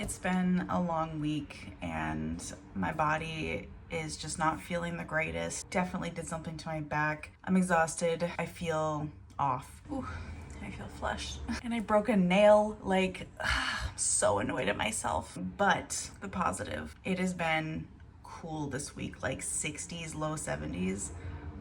It's been a long week and my body is just not feeling the greatest. Definitely did something to my back. I'm exhausted. I feel off. Ooh, I feel flushed. And I broke a nail. Like, I'm so annoyed at myself. But the positive, it has been cool this week, like 60s, low 70s.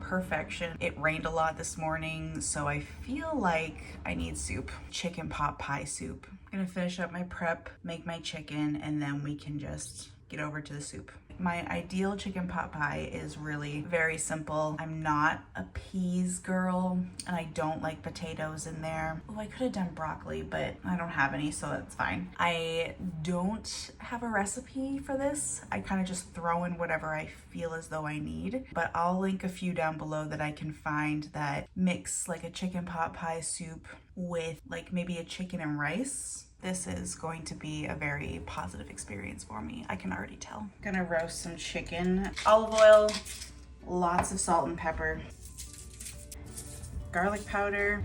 Perfection. It rained a lot this morning, so I feel like I need soup. Chicken pot pie soup. I'm gonna finish up my prep, make my chicken, and then we can just get over to the soup. My ideal chicken pot pie is really very simple. I'm not a peas girl, and I don't like potatoes in there. Oh, I could have done broccoli, but I don't have any, so that's fine. I don't have a recipe for this. I kind of just throw in whatever I feel as though I need, but I'll link a few down below that I can find that mix like a chicken pot pie soup with like maybe a chicken and rice. This is going to be a very positive experience for me. I can already tell. I'm gonna roast some chicken. Olive oil, lots of salt and pepper, garlic powder,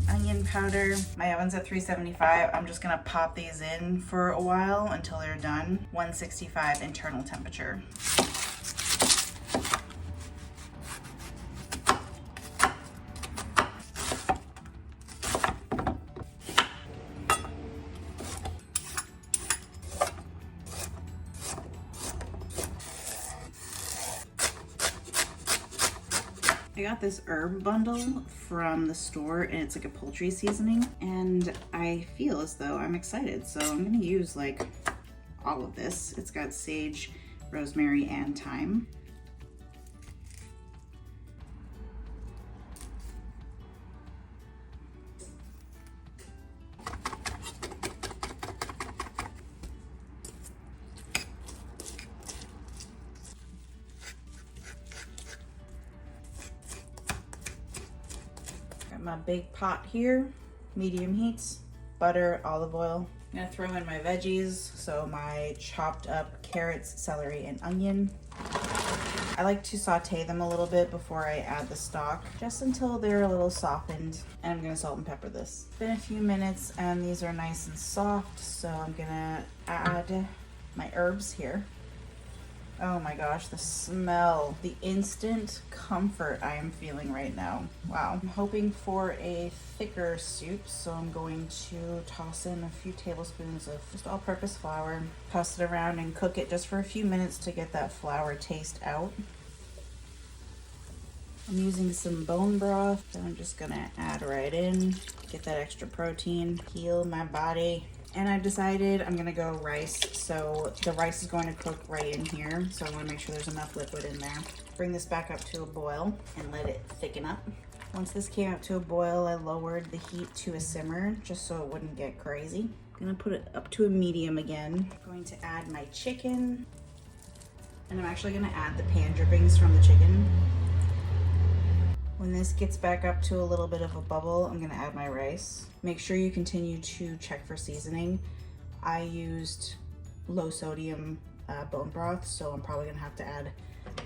onion powder. My oven's at 375. I'm just gonna pop these in for a while until they're done. 165 internal temperature. I got this herb bundle from the store and it's like a poultry seasoning and I feel as though I'm excited. So I'm gonna use like all of this. It's got sage, rosemary, and thyme. My big pot here, medium heats, butter, olive oil. I'm gonna throw in my veggies, so my chopped up carrots, celery, and onion. I like to saute them a little bit before I add the stock, just until they're a little softened. And I'm gonna salt and pepper this. It's been a few minutes and these are nice and soft, so I'm gonna add my herbs here. Oh my gosh, the smell, the instant comfort I am feeling right now. Wow. I'm hoping for a thicker soup, so I'm going to toss in a few tablespoons of just all-purpose flour, toss it around and cook it just for a few minutes to get that flour taste out. I'm using some bone broth, so I'm just gonna add right in, get that extra protein, heal my body. And I've decided I'm gonna go rice. So the rice is going to cook right in here. So I wanna make sure there's enough liquid in there. Bring this back up to a boil and let it thicken up. Once this came up to a boil, I lowered the heat to a simmer just so it wouldn't get crazy. I'm gonna put it up to a medium again. I'm going to add my chicken. And I'm actually gonna add the pan drippings from the chicken. When this gets back up to a little bit of a bubble, I'm gonna add my rice. Make sure you continue to check for seasoning. I used low sodium bone broth, so I'm probably gonna have to add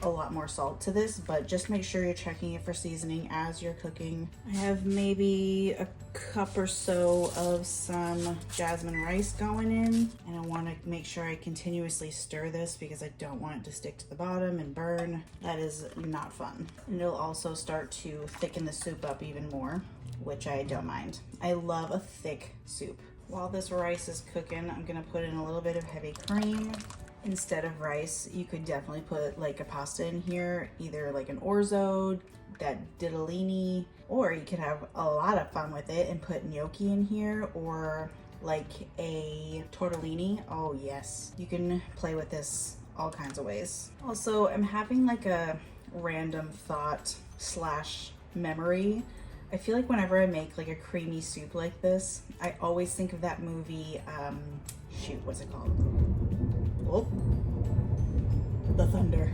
a lot more salt to this, but just make sure you're checking it for seasoning as you're cooking. I have maybe a cup or so of some jasmine rice going in, and I want to make sure I continuously stir this because I don't want it to stick to the bottom and burn. That is not fun. And it'll also start to thicken the soup up even more, which I don't mind. I love a thick soup. While this rice is cooking, I'm gonna put in a little bit of heavy cream. Instead of rice, you could definitely put like a pasta in here, either like an orzo, that ditalini, or you could have a lot of fun with it and put gnocchi in here, or like a tortellini. Oh yes, you can play with this all kinds of ways. Also, I'm having like a random thought slash memory. I feel like whenever I make like a creamy soup like this, I always think of that movie, shoot, what's it called? Oh, The Thunder.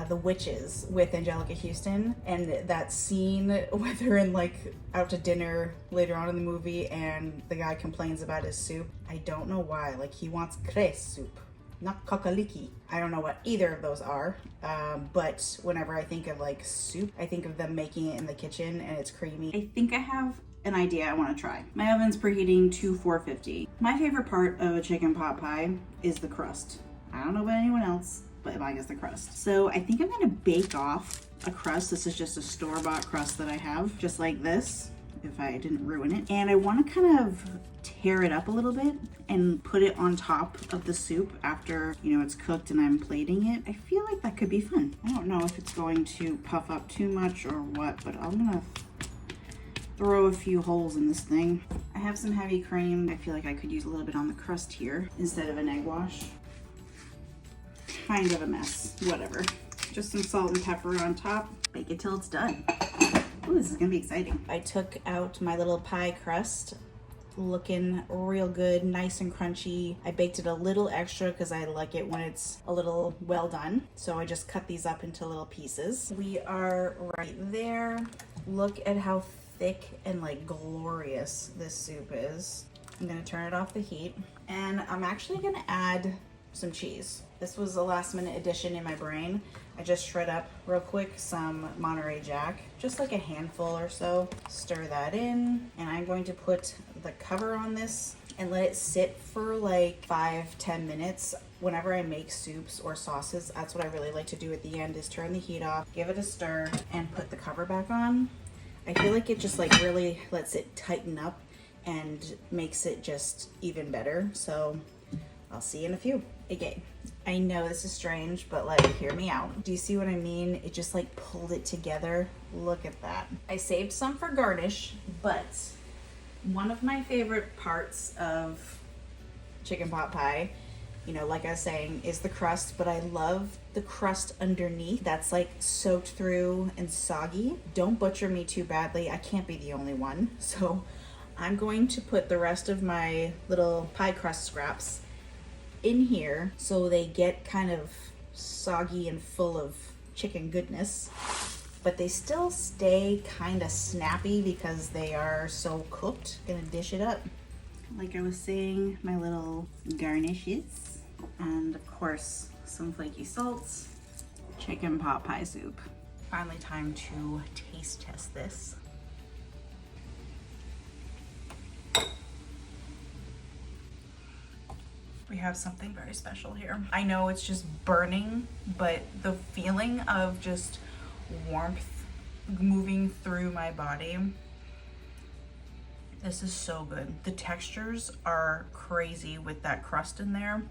The Witches with Angelica Houston, and that scene where they're in like out to dinner later on in the movie and the guy complains about his soup. I don't know why, like he wants cress soup, not kakaliki. I don't know what either of those are, but whenever I think of like soup, I think of them making it in the kitchen and it's creamy. I think I have an idea I want to try. My oven's preheating to 450. My favorite part of a chicken pot pie is the crust. I don't know about anyone else, but mine is the crust. So I think I'm gonna bake off a crust. This is just a store-bought crust that I have, just like this, if I didn't ruin it. And I wanna kind of tear it up a little bit and put it on top of the soup after, you know, it's cooked and I'm plating it. I feel like that could be fun. I don't know if it's going to puff up too much or what, but I'm gonna throw a few holes in this thing. I have some heavy cream. I feel like I could use a little bit on the crust here instead of an egg wash. Kind of a mess, whatever. Just some salt and pepper on top. Bake it till it's done. Ooh, this is gonna be exciting. I took out my little pie crust, looking real good, nice and crunchy. I baked it a little extra because I like it when it's a little well done. So I just cut these up into little pieces. We are right there. Look at how thick and like glorious this soup is. I'm gonna turn it off the heat and I'm actually gonna add some cheese. This was a last minute addition in my brain. I just shred up real quick some Monterey Jack, just like a handful or so. Stir that in, and I'm going to put the cover on this and let it sit for like 5-10 minutes. Whenever I make soups or sauces, that's what I really like to do at the end, is turn the heat off, give it a stir, and put the cover back on. I feel like it just like really lets it tighten up and makes it just even better. So I'll see you in a few. Okay, I know this is strange, but like, hear me out. Do you see what I mean? It just like pulled it together. Look at that. I saved some for garnish, but one of my favorite parts of chicken pot pie, you know, like I was saying, is the crust, but I love the crust underneath that's like soaked through and soggy. Don't butcher me too badly. I can't be the only one. So I'm going to put the rest of my little pie crust scraps in here so they get kind of soggy and full of chicken goodness, but they still stay kind of snappy because they are so cooked. Gonna dish it up. Like I was saying, my little garnishes, and of course some flaky salts, chicken pot pie soup. Finally time to taste test this. We have something very special here. I know it's just burning, but the feeling of just warmth moving through my body, this is so good. The textures are crazy with that crust in there,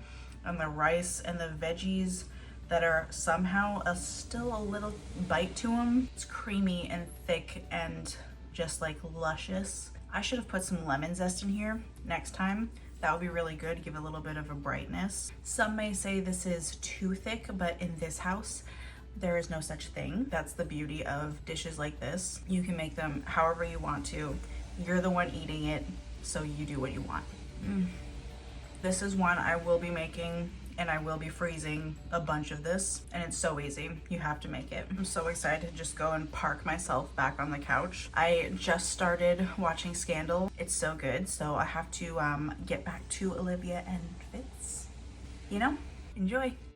and the rice and the veggies that are somehow still a little bite to them. It's creamy and thick and just like luscious. I should have put some lemon zest in here next time. That would be really good, give a little bit of a brightness. Some may say this is too thick, but in this house, there is no such thing. That's the beauty of dishes like this. You can make them however you want to. You're the one eating it, so you do what you want. This is one I will be making, and I will be freezing a bunch of this, and it's so easy. You have to make it. I'm so excited to just go and park myself back on the couch. I just started watching Scandal. It's so good, so I have to get back to Olivia and Fitz. You know, enjoy.